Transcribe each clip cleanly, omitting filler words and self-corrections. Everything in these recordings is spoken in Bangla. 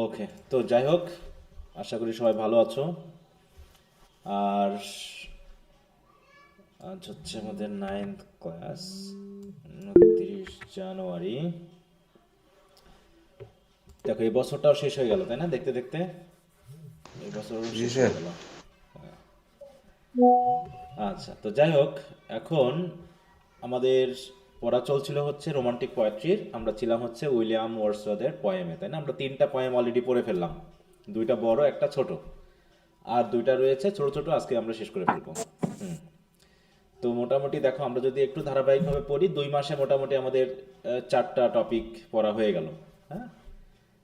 ওকে, তো যাই হোক, আশা করি সবাই ভালো আছো। আর আজ হচ্ছে আমাদের 9th ক্লাস, 29 জানুয়ারি। দেখো, এই বছরটাও শেষ হয়ে গেল, তাই না? দেখতে দেখতে এই বছরও জি শেষ স্যার। হয়ে গেল। আচ্ছা, তো যাই হোক, এখন আমাদের পড়া চলছিল হচ্ছে রোমান্টিক পোয়েট্রির। আমরা ছিলাম হচ্ছে উইলিয়াম ওয়ার্ডসওয়ার্থের পয়েমে, তাই না? আমরা 3টা পয়েম অলরেডি পড়ে ফেললাম, 2টা বড়, একটা ছোট, আর 2টা রয়েছে ছোট ছোট, আজকে আমরা শেষ করে ফেলবো। হুম। তো মোটামুটি দেখো, আমরা যদি একটু ধারাবাহিকভাবে পড়ি, 2 মাসে মোটামুটি আমাদের 4টা টপিক পড়া হয়ে গেল। হ্যাঁ,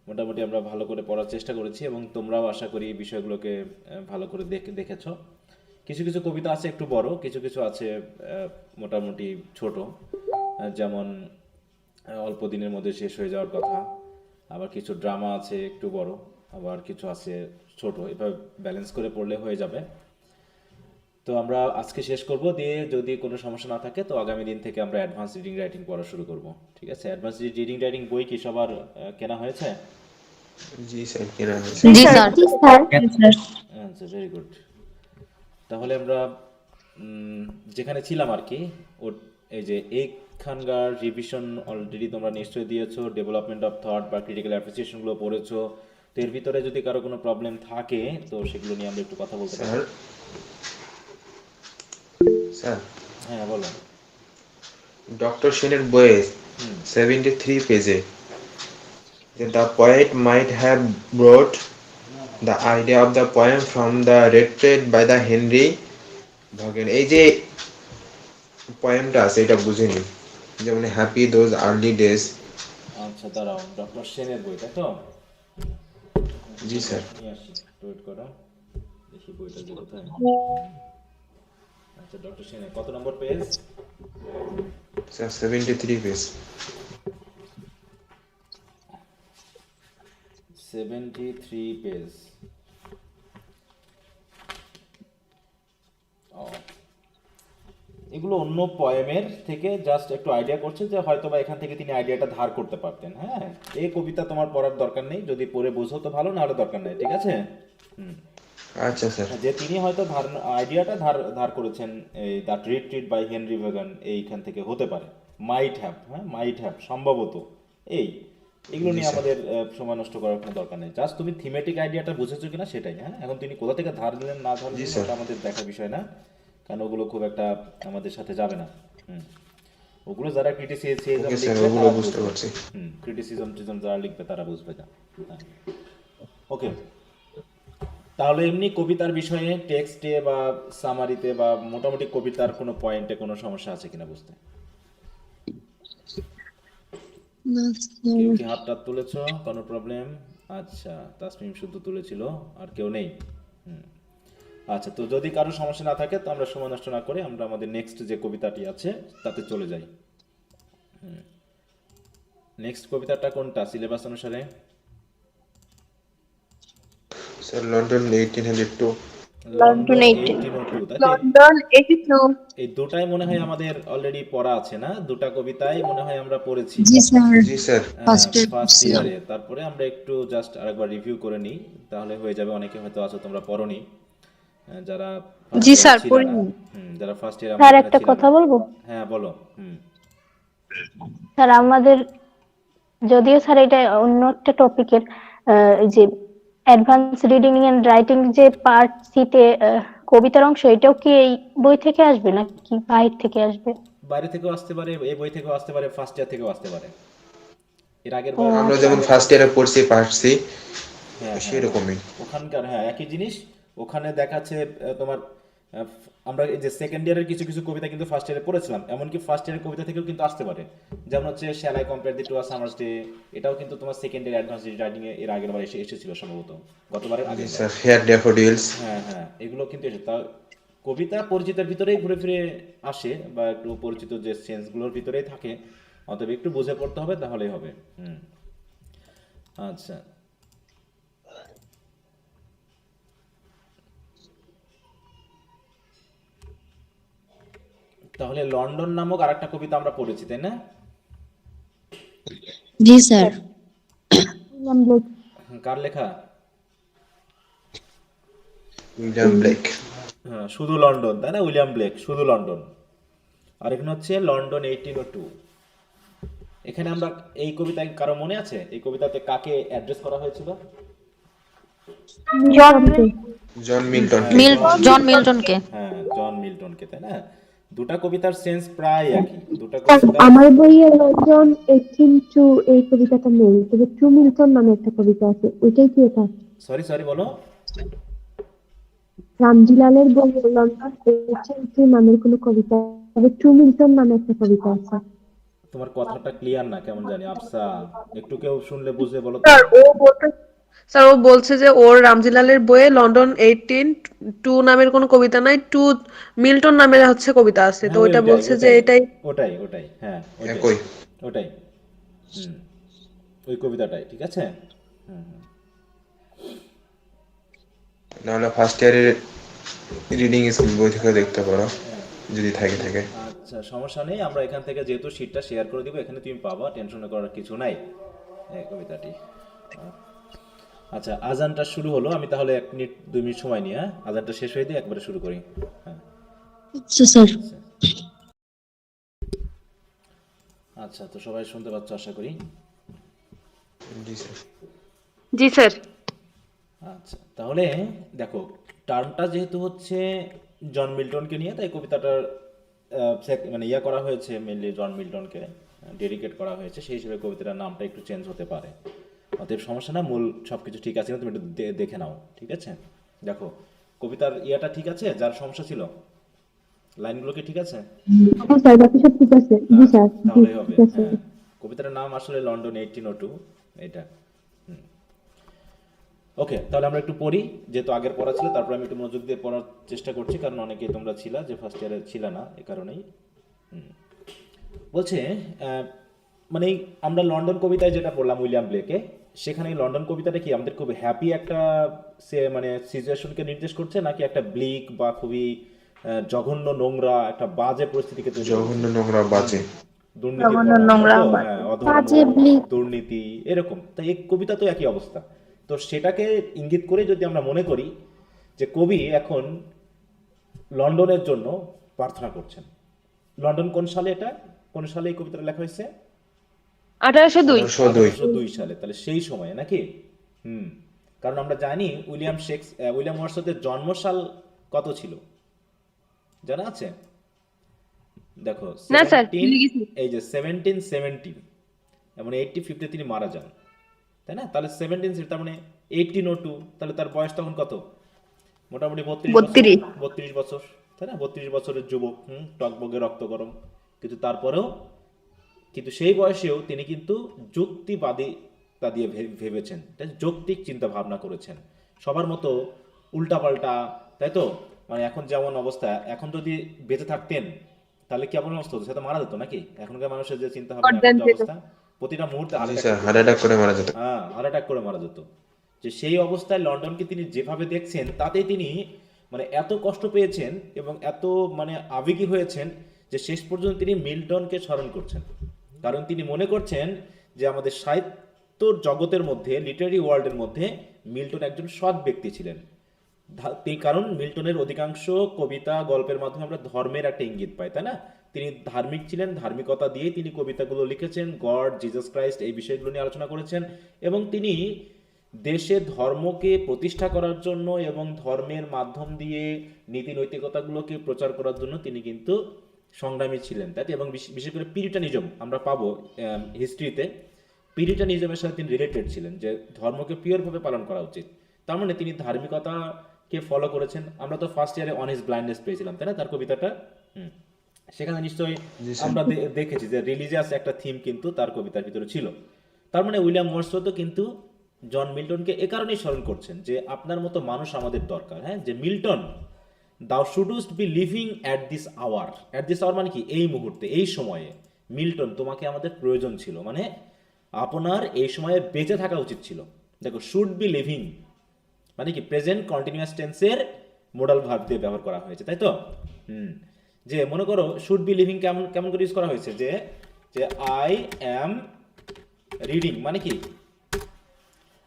মোটামুটি আমরা ভালো করে পড়ার চেষ্টা করেছি, এবং তোমরাও আশা করি এই বিষয়গুলোকে ভালো করে দেখেছো। কিছু কিছু কবিতা আছে একটু বড়, কিছু কিছু আছে মোটামুটি ছোট। যেমন অল্প দিনের মধ্যে শেষ হয়ে যাওয়ার কথা। আবার কিছু ড্রামা আছে একটু বড়, আবার কিছু আছে ছোট। এভাবে ব্যালেন্স করে পড়লে হয়ে যাবে। তো আমরা আজকে শেষ করব, দিয়ে যদি কোনো সমস্যা না থাকে তো আগামী দিন থেকে আমরা অ্যাডভান্স রিডিং রাইটিং পড়া শুরু করব। ঠিক আছে? অ্যাডভান্স রিডিং রাইটিং বই কি সবার কেনা হয়েছে? জি স্যার, কেনা হয়েছে। জি জি স্যার। স্যার। জি স্যার। Yes, sir. আচ্ছা, ভেরি গুড। তাহলে আমরা যেখানে ছিলাম আর কি, ওর এই যে এইখানকার রিভিশন অলরেডি তোমরা নিশ্চয়ই দিয়েছো, ডেভেলপমেন্ট অফ থট বা ক্রিটিক্যাল অ্যাপ্রিসিয়েশনগুলো পড়েছো। তো এর ভিতরে যদি কারো কোনো প্রবলেম থাকে তো সেগুলো নিয়ে আমরা একটু কথা বলতে পারি। স্যার, স্যার, হ্যাঁ, বলো। ডক্টর সেনের বইয়ে হুম। 73 পেজে the poet might have brought the idea of the poem from the read by the Henry Vaughan। এই যে পয়েমটা আছে এটা বুঝিনি, যেমন হ্যাপি দোজ আর্লি ডেজ। আচ্ছা, দাঁড়াও, ডক্টর সেনের বই, তাই তো? জি বইটা স্যার। নিয়ে আসি, ওয়েট করো, দেখি বইটা যে কোথায়। আচ্ছা, ডক্টর সেনের কত নম্বর পেজ? Sir 73 page. 73 পেজ। ও, এগুলো অন্য পয়েমের থেকে জাস্ট একটু আইডিয়া করছে, যে হয়তো বা এখান থেকে তিনি আইডিয়াটা ধার করতে পারতেন। হ্যাঁ, এই কবিতা তোমার পড়ার দরকার নেই, যদি পড়ে বোঝো তো ভালো, না হলে দরকার নেই। ঠিক আছে? হুম। আচ্ছা স্যার। হ্যাঁ, যে তিনি হয়তো আইডিয়াটা ধার ধার করেছেন এই that retreat by Henry Vaughan, এইখান থেকে হতে পারে। মাইট হ্যাভ, হ্যাঁ, মাইট হ্যাভ, সম্ভবত। এই এগুলো জি নিয়ে স্যার। আমাদের সময় নষ্ট করার কোনো দরকার নেই। জাস্ট তুমি থিমেটিক আইডিয়াটা বুঝেছো কিনা সেটাই। হ্যাঁ, এখন তিনি কোথা থেকে ধার দিলেন না ধার জি দিলেন স্যার। ওটা আমাদের দেখার বিষয় না, কারণ ওগুলো খুব একটা আমাদের সাথে যাবে না। হুম। ওগুলো যারা ক্রিটিসিজম ওকে স্যার, লিখবে ওগুলো তারা বুঝতে বুঝবে। পারছি। ক্রিটিসিজম টিজম যারা লিখবে তারা বুঝবে না। হ্যাঁ। ওকে, তাহলে এমনি কবিতার বিষয়ে টেক্সটে বা সামারিতে বা মোটামুটি কবিতার কোনো পয়েন্টে কোনো সমস্যা আছে কিনা বুঝতে? না কেউ স্যার। কি হাত টাত তুলেছো? কোনো প্রবলেম? আচ্ছা, তাসমিম শুদ্ধ তুলেছিল, আর কেউ নেই। হুম। আচ্ছা, তো যদি কারো সমস্যা না থাকে তো আমরা সময় নষ্ট না করে আমরা আমাদের নেক্সট যে কবিতাটি আছে তাতে চলে যাই। নেক্সট কবিতাটা কোনটা সিলেবাস অনুসারে? Sir London 1802। London London 18। 1802, তাই তো? London 82. এই দুটাই মনে হয় আমাদের অলরেডি পড়া আছে, না? দুটা কবিতাই মনে হয় আমরা পড়েছি। জি স্যার। জি স্যার। ফার্স্ট ইয়ার ফার্স্ট পড়ছিলাম। ইয়ারে, তারপরে আমরা একটু জাস্ট আরেকবার রিভিউ করে নিই, তাহলে হয়ে যাবে। অনেকে হয়তো আছো তোমরা পড়োনি, যারা ফার্স্ট জি ইয়ারে স্যার, ছিল না। পড়িনি। যারা ফার্স্ট ইয়ার আমরা স্যার এখানে একটা ছিলাম কথা না। বলবো? হ্যাঁ, বলো। হুম। স্যার আমাদের, যদিও স্যার এটা অন্য একটা টপিকের, যে অ্যাডভান্স রিডিং এন্ড রাইটিং যে পার্ট সিতে কবিতার অংশ, এটাও কি এই বই থেকে আসবে নাকি বাইরে থেকে আসবে? বাইরে থেকেও আসতে পারে, এই বই থেকেও আসতে পারে, ফার্স্ট ইয়ার থেকেও আসতে পারে। এর আগের ও বার আমরা আচ্ছা। যেমন ফার্স্ট ইয়ারে পড়ছি পারছি, হ্যাঁ, হ্যাঁ, হ্যাঁ, সেরকমই। ওখানকার, হ্যাঁ, একই জিনিস। ওখানে দেখাচ্ছে তোমার আমরা এই যে সেকেন্ড ইয়ারের কিছু কিছু কবিতা কিন্তু ফার্স্ট ইয়ারে পড়েছিলাম, এমনকি ফার্স্ট ইয়ারের কবিতা থেকেও কিন্তু আসতে পারে। যেমন হচ্ছে shall I compare thee to a summer's day, এটাও কিন্তু তোমার সেকেন্ড ইয়ার অ্যাডভান্স রাইটিং এর আগের বার এসেছিল সম্ভবত, গতবারের জি আগের বার। Sir, fair daffodils. হ্যাঁ, হ্যাঁ, এগুলো কিন্তু এসে তা কবিতা পরিচিতের ভিতরেই ঘুরে ফিরে আসে, বা একটু পরিচিত যে সেন্সগুলোর ভিতরেই থাকে। অতএব একটু বুঝে পড়তে হবে, তাহলেই হবে। হুম। আচ্ছা, তাহলে লন্ডন নামক আরেকটা কবিতা আমরা পড়েছি, তাই না? জি স্যার। কার লেখা? William Blake. হ্যাঁ, শুধু লন্ডন, তাই না? উইলিয়াম ব্লেক, শুধু লন্ডন। আর এখানে হচ্ছে লন্ডন 1802। এখানে আমরা এই কবিতায় কারো মনে আছে এই কবিতাতে কাকে অ্যাড্রেস করা হয়েছিল? জন্মে জন মিল্টনকে। হ্যাঁ, জন মিল্টনকে। হ্যাঁ, জন মিল্টনকে, তাই না? দুটা কবিতার সেন্স প্রায় একই, দুটা স্যার কবিতা। আমার বইয়ে লন্ডন 18 এই কবিতাটা নেই, তবে টু মিল্টন নামে একটা কবিতা আছে, ওইটাই কি এটা? সরি সরি, বলো। রামজিলালের বইয়ে লন্ডন 18 নামের কোনো কবিতা, তবে টু মিল্টন নামে একটা কবিতা আছে। তোমার কথাটা ক্লিয়ার না কেমন জানি, আফসা। একটু কেউ শুনলে বুঝলে বলো তো। স্যার ও বলছে যে ওর রামজিলালের বইয়ে লন্ডন 18 নামের কোনো কবিতা নাই, মিল্টন নামের হচ্ছে কবিতা আছে, তো হ্যাঁ, ওইটা ওইটাই বলছে যে ওইটাই এটাই। ওটাই ওটাই, হ্যাঁ ওইটাই একই। ওটাই। হুম, ওই কবিতাটাই, ঠিক আছে। হুম হুম। নাহলে ফার্স্ট ইয়ারের রিডিং স্কুল বই থেকে দেখতে পারো যদি থাকে। আচ্ছা, সমস্যা নেই, আমরা এখান থেকে যেহেতু শিটটা শেয়ার করে দিব, এখানে তুমি পাবা, টেনশন করার কিছু নাই। এই কবিতাটি। আচ্ছা, আজানটা শুরু হলো, আমি তাহলে 1 মিনিট 2 মিনিট সময় নিয়ে, হ্যাঁ, আজানটা শেষ হয়ে দিয়ে একবারে শুরু করি। হ্যাঁ, স্যার আচ্ছা, তো সবাই শুনতে পাচ্ছ আশা করি। জি স্যার। জি স্যার। আচ্ছা, তাহলে দেখো, টার্মটা যেহেতু হচ্ছে জন মিল্টনকে নিয়ে, তাই কবিতাটার মানে ইয়া করা হয়েছে, মেনলি জন মিল্টনকে ডেডিকেট করা হয়েছে, সেই হিসেবে কবিতাটার নামটা একটু চেঞ্জ হতে পারে। অতএব সমস্যা না, মূল সব কিছু ঠিক আছে, তুমি একটু দেখে নাও, ঠিক আছে? দেখো, কবিতার ইয়াটা ঠিক আছে, যার সমস্যা ছিল লাইনগুলো কি ঠিক আছে? হ্যাঁ স্যার, বাকি সব ঠিক আছে। জি স্যার, জি তাহলেই হবে। ঠিক আছে। হ্যাঁ, কবিতাটার নাম আসলে লন্ডন 1802, এটা। ওকে, তাহলে আমরা একটু পড়ি, যেহেতু আগের পড়া ছিল, তারপর আমি একটু মনোযোগ দিয়ে পড়ার চেষ্টা করছি, কারণ অনেকেই তোমরা ছিলা যে ফার্স্ট ইয়ারে ছিল না, এ কারণেই। বলছে মানে আমরা লন্ডন কবিতায় যেটা পড়লাম উইলিয়াম ব্লেকে, সেখানে এই লন্ডন কবিতাটা কি আমাদের খুব হ্যাপি একটা মানে সিচুয়েশনকে নির্দেশ করছে, নাকি একটা ব্লিক বা খুবই জঘন্য নোংরা একটা বাজে পরিস্থিতিকে তৈরি করছে? জঘন্য নোংরা বাজে। দুর্নীতি, হ্যাঁ, অধর্ম, দুর্নীতি, এরকম। তাই এই কবিতা তো একই অবস্থা। তো সেটাকে ইঙ্গিত করে যদি আমরা মনে করি যে কবি এখন লন্ডনের জন্য প্রার্থনা করছেন। লন্ডন কোন সালে, এটা কোন সালে এই কবিতাটা লেখা হয়েছে? 1802। 1802 সালে, তাহলে সেই সময়ে নাকি? হুম, কারণ আমরা জানি উইলিয়াম ওয়ার্ডসওয়ার্থের জন্মসাল কত ছিল, জানা আছে? দেখো, না স্যার, এই যে 1770, এমন 1850 তিনি মারা যান, তাই না? তাহলে 17, তার মানে 1802, তাহলে তার বয়স তখন কত? মোটামুটি 32 বছর, তাই না? 32 বছরের যুবক, টকবগে রক্ত গরম, কিন্তু তারপরেও, কিন্তু সেই বয়সেও তিনি কিন্তু যুক্তিবাদিতা দিয়ে ভেবেছেন, তাই যৌক্তিক চিন্তা ভাবনা করেছেন, সবার মতো উল্টাপাল্টা, তাই তো? মানে এখন যেমন অবস্থা, এখন যদি বেঁচে থাকতেন তাহলে কেমন অবস্থা হতো? সে তো মারা যেত নাকি? এখনকার মানুষের যে চিন্তা ভাবনা, এখন যে অবস্থা, প্রতিটা মুহূর্তে জি স্যার, হার্ট অ্যাটাক করে মারা যেত। হ্যাঁ, হার্ট অ্যাটাক করে মারা যেত। যে সেই অবস্থায় লন্ডনকে তিনি যেভাবে দেখছেন, তাতে তিনি মানে এত কষ্ট পেয়েছেন এবং এত মানে আবেগী হয়েছেন যে শেষ পর্যন্ত তিনি মিল্টনকে স্মরণ করছেন। কারণ তিনি মনে করছেন যে আমাদের সাহিত্যর জগতের মধ্যে, লিটারি ওয়ার্ল্ডের মধ্যে মিল্টন একজন সৎ ব্যক্তি ছিলেন। এই কারণ মিল্টনের অধিকাংশ কবিতা গল্পের মাধ্যমে আমরা ধর্মের একটা ইঙ্গিত পাই, তাই না? তিনি ধার্মিক ছিলেন, ধার্মিকতা দিয়েই তিনি কবিতাগুলো লিখেছেন, গড, জিসাস ক্রাইস্ট, এই বিষয়গুলো নিয়ে আলোচনা করেছেন, এবং তিনি দেশে ধর্মকে প্রতিষ্ঠা করার জন্য এবং ধর্মের মাধ্যম দিয়ে নীতি নৈতিকতাগুলোকে প্রচার করার জন্য তিনি কিন্তু সংগ্রামী ছিলেন, তাই তো? এবং বিশেষ করে পিরিটানিজম আমরা পাবো হিস্ট্রিতে, পিরিটানিজমের সাথে তিনি রিলেটেড ছিলেন, যে ধর্মকে পিওরভাবে পালন করা উচিত। তার মানে তিনি ধার্মিকতাকে ফলো করেছেন। আমরা তো ফার্স্ট ইয়ারে অন হিজ ব্লাইন্ডনেস পেয়েছিলাম, তাই না, তার কবিতাটা? সেখানে নিশ্চয়ই আমরা দেখেছি যে রিলিজিয়াস একটা থিম কিন্তু তার কবিতার ভিতরে ছিল। তার মানে উইলিয়াম ওয়ার্ডসওয়ার্থও কিন্তু জন মিল্টনকে এ কারণেই স্মরণ করছেন যে আপনার মতো মানুষ আমাদের দরকার। হ্যাঁ, যে Milton, thou shouldst be living at this hour. At this hour মানে কি? এই মুহূর্তে, এই সময়ে। মিল্টন, তোমাকে আমাদের প্রয়োজন ছিল, মানে আপনার এই সময়ে বেঁচে থাকা উচিত ছিল। দেখো, শুড বি লিভিং মানে কি? প্রেজেন্ট কন্টিনিউয়াস টেন্সের মোডাল ভার্ব দিয়ে ব্যবহার করা হয়েছে, তাই তো? যে মনে করো শুড বি লিভিং কেমন কেমন করে ইউজ করা হয়েছে? যে যে আই অ্যাম রিডিং মানে কি?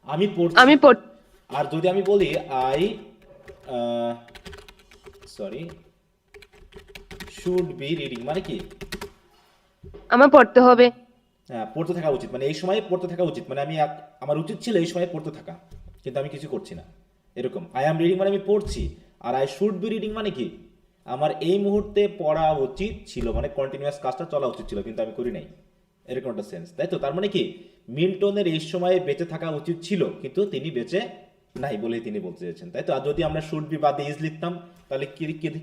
আমি পড়ছি। আমি পড় আর যদি আমি বলি I sorry should be reading, মানে কি? আমার পড়তে হবে। হ্যাঁ, পড়তে থাকা উচিত, মানে এই সময় পড়তে থাকা উচিত, মানে আমার উচিত ছিল এই সময় পড়তে থাকা, কিন্তু আমি কিছু করছি না, এরকম। আই অ্যাম রিডিং মানে আমি পড়ছি, আর আই শুড বি রিডিং মানে কি আমার এই মুহূর্তে পড়া উচিত ছিল, মানে কন্টিনিউয়াস কাজটা চলা উচিত ছিল, কিন্তু আমি করি নাই, এরকম একটা সেন্স, তাই তো? তার মানে কি মিল্টনের এই সময়ে বেঁচে থাকা উচিত ছিল, কিন্তু তিনি বেঁচে নাই বলেই তিনি বলতে চেয়েছেন, তাই তো? আর যদি আমরা শুড বি বাদে ইজ লিখতাম, তাহলে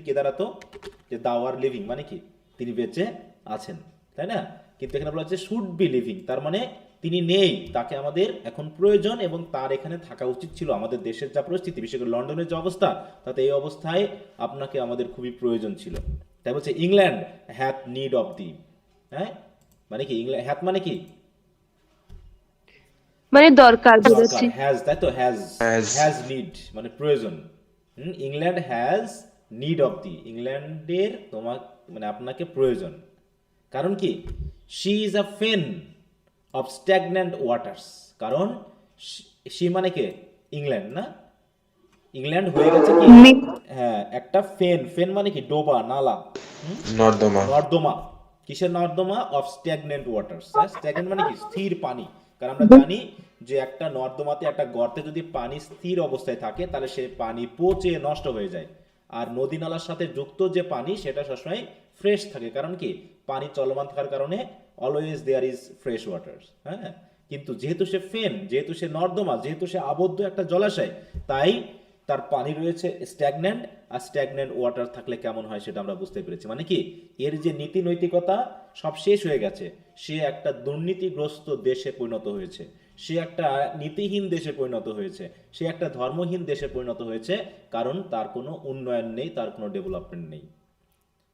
কি দাঁড়াতো? যে দাও আর লিভিং, মানে কি তিনি বেঁচে আছেন, তাই না? কিন্তু এখানে বলা হচ্ছে শুড বি লিভিং, তার মানে তিনি নেই, তাকে আমাদের এখন প্রয়োজন, এবং তার এখানে থাকা উচিত ছিল। আমাদের দেশের যা পরিস্থিতি, বিশেষ করে লন্ডনের যে অবস্থা, তাতে এই অবস্থায় আপনাকে আমাদের খুবই প্রয়োজন ছিল। তাই বলছে England hath need of the, হ্যাঁ, মানে কি ইংল্যান্ড হ্যাথ মানে কি মানে দরকার দরকার, বুঝেছি। হ্যাজ, তাই তো? Has Has. হ্যাজ নিড মানে প্রয়োজন। England has need of the, ইংল্যান্ডের তোমার মানে আপনাকে প্রয়োজন। কারণ কি শি ইজ আ ফেন অফ স্ট্যাগন্যান্ট ওয়াটার্স, কারণ শি মানে কে ইংল্যান্ড, না? ইংল্যান্ড হয়ে গেছে কি, হ্যাঁ, একটা ফেন, ফেন মানে কি ডোবা, নালা, নর্দমা। নর্দমা। কিসের নর্দমা? Of stagnant waters. স্ট্যাগনেন্ট মানে কি স্থির পানি, কারণ আমরা জানি যে একটা নর্দমাতে, একটা গর্তে যদি পানি স্থির অবস্থায় থাকে, তাহলে সে পানি পচে নষ্ট হয়ে যায়। আর নদী নালার সাথে যুক্ত যে পানি, সেটা সবসময় ফ্রেশ থাকে, কারণ কি পানি চলমান থাকার কারণে always there is fresh water, হ্যাঁ। কিন্তু যেহেতু সে ফেন, যেহেতু সে নর্দমা, যেহেতু সে আবদ্ধ একটা জলাশয়, তাই তার পানি রয়েছে স্ট্যাগন্যান্ট। আর স্ট্যাগন্যান্ট ওয়াটার থাকলে কেমন হয় সেটা আমরা বুঝতে পেরেছি, মানে কি এর যে নীতি নৈতিকতা সব শেষ হয়ে গেছে। সে একটা দুর্নীতিগ্রস্ত দেশে পরিণত হয়েছে, সে একটা নীতিহীন দেশে পরিণত হয়েছে, সে একটা ধর্মহীন দেশে পরিণত হয়েছে, কারণ তার কোনো উন্নয়ন নেই, তার কোনো ডেভেলপমেন্ট নেই,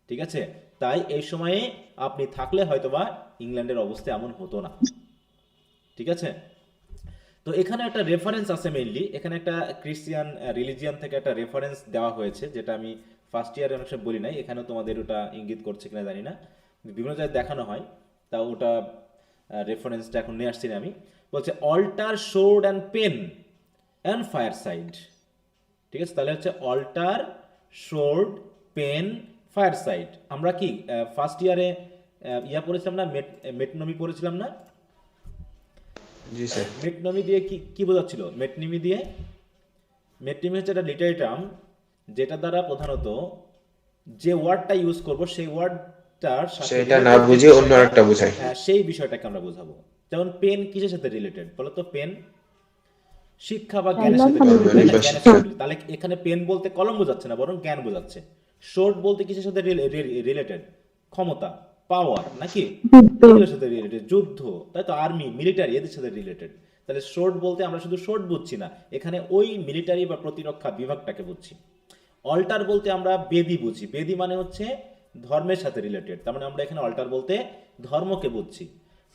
ঠিক আছে? তাই এই সময়ে আপনি থাকলে হয়তোবা ইংল্যান্ডের অবস্থা এমন হতো না, ঠিক আছে? তো এখানে একটা রেফারেন্স আছে, মেইনলি এখানে একটা ক্রিশ্চিয়ান রিলিজিয়ান থেকে একটা রেফারেন্স দেওয়া হয়েছে, যেটা আমি ফার্স্ট ইয়ারে অনেক সময় বলি নাই, এখানেও তোমাদের ওটা ইঙ্গিত করছে কিনা জানি না, বিভিন্ন জায়গায় দেখানো হয়, তা ওটা রেফারেন্সটা এখন নিয়ে আসছি না আমি। বলছে altar sword and pen and fireside, ঠিক আছে? তাহলে হচ্ছে altar sword pen fireside. আমরা কি ফার্স্ট ইয়ারে পড়েছিলাম না, মেটনমি পড়েছিলাম না? জি স্যার। মেটনমি দিয়ে কি কি বোঝাচ্ছিল? মেটনমি হচ্ছে একটা লিটারি টার্ম, যেটা দ্বারা প্রধানত যে ওয়ার্ডটা ইউজ করব, সেই ওয়ার্ডটার সাথে সেটা না related যে বুঝে অন্য বিষয়টা, একটা বোঝায়। হ্যাঁ, সেই বিষয়টাকে আমরা বোঝাবো। যেমন পেন কিসের সাথে রিলেটেড বলো তো? পেন শিক্ষা বা জ্ঞানের সাথে কলম, related, তাই না? বা জ্ঞানের শিক্ষা। সাথে related। তাহলে এখানে পেন বলতে কলম বোঝাচ্ছে না, বরং জ্ঞান বোঝাচ্ছে। শোর্ড বলতে কিসের সাথে রিলেটেড? ক্ষমতা, পাওয়ার, নাকি যুদ্ধ। এগুলোর সাথে রিলেটেড, যুদ্ধ, তাই তো? আর্মি, মিলিটারি, এদের সাথে রিলেটেড। তাহলে শোর্ড বলতে আমরা শুধু শোর্ড বুঝছি না, এখানে ওই মিলিটারি বা প্রতিরক্ষা বিভাগটাকে বুঝছি। অল্টার বলতে আমরা বেদি বুঝি, বেদি মানে হচ্ছে ধর্মের সাথে রিলেটেড, তার মানে আমরা এখানে অল্টার বলতে ধর্মকে বুঝছি।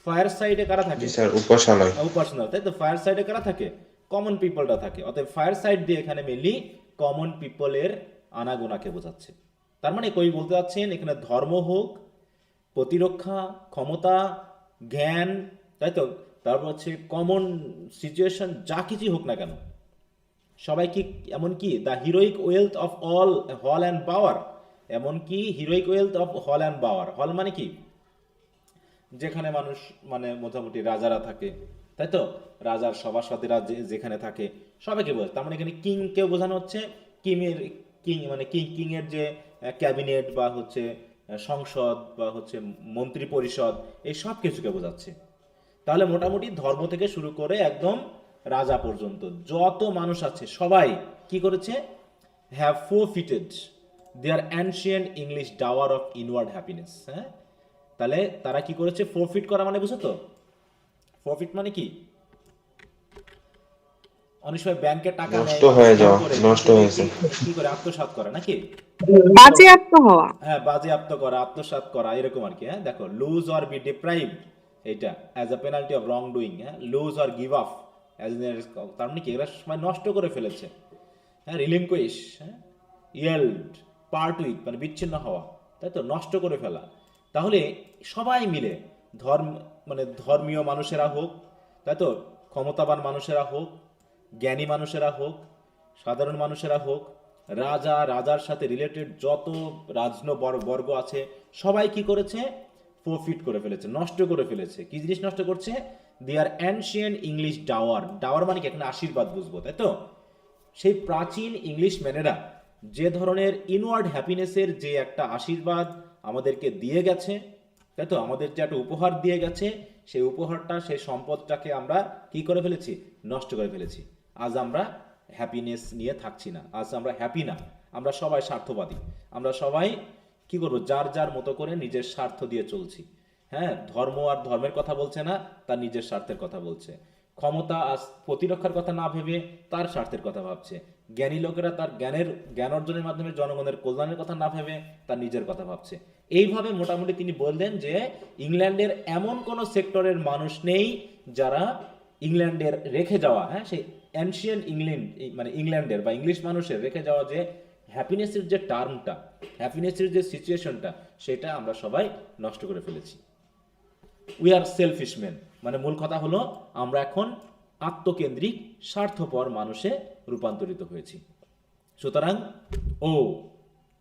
ফায়ার সাইডে কারা থাকে? জি স্যার, উপাসনালয়। উপাসনা, তাই তো? ফায়ার সাইডে কারা থাকে? কমন পিপলটা থাকে। অতএব ফায়ার সাইড দিয়ে এখানে মেনলি কমন পিপলের আনাগোনাকে বোঝাচ্ছে। তার মানে কবি বলতে চাচ্ছেন এখানে ধর্ম হোক, প্রতিরক্ষা, ক্ষমতা, জ্ঞান, তাই তো? তারপর হচ্ছে কমন সিচুয়েশন, যা কিছুই হোক না কেন, সবাই কি এমনকি the heroic wealth of all hall and power, এমনকি heroic wealth of hall and power. Hall মানে কি? যেখানে মানুষ মানে মোটামুটি রাজারা থাকে, তাই তো? রাজার সভাসদেরা যেখানে থাকে সবাইকে বোঝায়। তার মানে এখানে কিংকেও বোঝানো হচ্ছে, কিং মানে কিং এর যে ক্যাবিনেট বা হচ্ছে সংসদ বা হচ্ছে মন্ত্রী পরিষদ, এই সব কিছুকে বোঝাচ্ছে। তাহলে মোটামুটি ধর্ম থেকে শুরু করে একদম রাজা পর্যন্ত যত মানুষ আছে সবাই কি করেছে? Have forfeited their ancient English dower of inward happiness. হ্যাঁ, তাহলে তারা কি করেছে? ফোরফিট করা মানে বুঝো তো? ফোরফিট মানে কি? অনেক সময় ব্যাংকে টাকা নেয়, নষ্ট হয়ে যাওয়া, নষ্ট হয়েছে। কি করে? আত্মসাৎ করা, নাকি? বাজেয়াপ্ত হওয়া। হ্যাঁ, বাজেয়াপ্ত করা, আত্মসাৎ করা, এরকম আর কি। হ্যাঁ, দেখো, লুজ অর বি ডিপ্রাইভড, এটা as a penalty of wrong doing. হ্যাঁ, lose or give up as তার মানে কি এরা সময় নষ্ট করে ফেলেছে। হ্যাঁ, রিলিঙ্কুইশ, হ্যাঁ, ইয়েল্ড, পার্ট উইথ মানে বিচ্ছিন্ন হওয়া, তাই তো? নষ্ট করে ফেলা। তাহলে সবাই মিলে মানে ধর্মীয় মানুষেরা হোক, তাই তো, ক্ষমতাবান মানুষেরা হোক, জ্ঞানী মানুষেরা হোক, সাধারণ মানুষেরা হোক, রাজা, রাজার সাথে রিলেটেড যত বর্গ আছে, সবাই কি করেছে? ফোরফিট করে ফেলেছে, নষ্ট করে ফেলেছে। কি জিনিস নষ্ট করছে? দেয়ার অ্যানশিয়েন্ট ইংলিশ ডাওয়ার। ডাওয়ার মানে কি? এখানে আশীর্বাদ বুঝবো, তাই তো? সেই প্রাচীন ইংলিশ ম্যানেরা যে ধরনের ইনওয়ার্ড হ্যাপিনেসের যে একটা আশীর্বাদ আমাদেরকে দিয়ে গেছে, তাই তো, আমাদের যে একটা উপহার দিয়ে গেছে, সেই উপহারটা, সেই সম্পদটাকে আমরা কি করে ফেলেছি? নষ্ট করে ফেলেছি। আজ আমরা হ্যাপিনেস নিয়ে থাকছি না, আজ আমরা হ্যাপি না, আমরা সবাই স্বার্থবাদী, আমরা সবাই কি করবো? যার যার মতো করে নিজের স্বার্থ দিয়ে চলছি। হ্যাঁ, ধর্ম আর ধর্মের কথা বলছে না, তার নিজের স্বার্থের কথা বলছে। ক্ষমতা আর প্রতিরক্ষার কথা না ভেবে তার স্বার্থের কথা ভাবছে। জ্ঞানী লোকেরা তার জ্ঞান অর্জনের মাধ্যমে জনগণের কল্যাণের কথা না ভেবে তার নিজের কথা ভাবছে। এইভাবে মোটামুটি তিনি বললেন যে ইংল্যান্ডের এমন কোনো সেক্টরের মানুষ নেই যারা ইংল্যান্ডের রেখে যাওয়া, হ্যাঁ, সেই অ্যানশিয়েন্ট ইংল্যান্ড, মানে ইংল্যান্ডের বা ইংলিশ মানুষের রেখে যাওয়া যে হ্যাপিনেসের যে টার্মটা, হ্যাপিনেসের যে সিচুয়েশনটা, সেটা আমরা সবাই নষ্ট করে ফেলেছি। উই আর সেলফিশ ম্যান, মানে মূল কথা হলো আমরা এখন আত্মকেন্দ্রিক স্বার্থপর মানুষে রূপান্তরিত হয়েছি। সুতরাং ও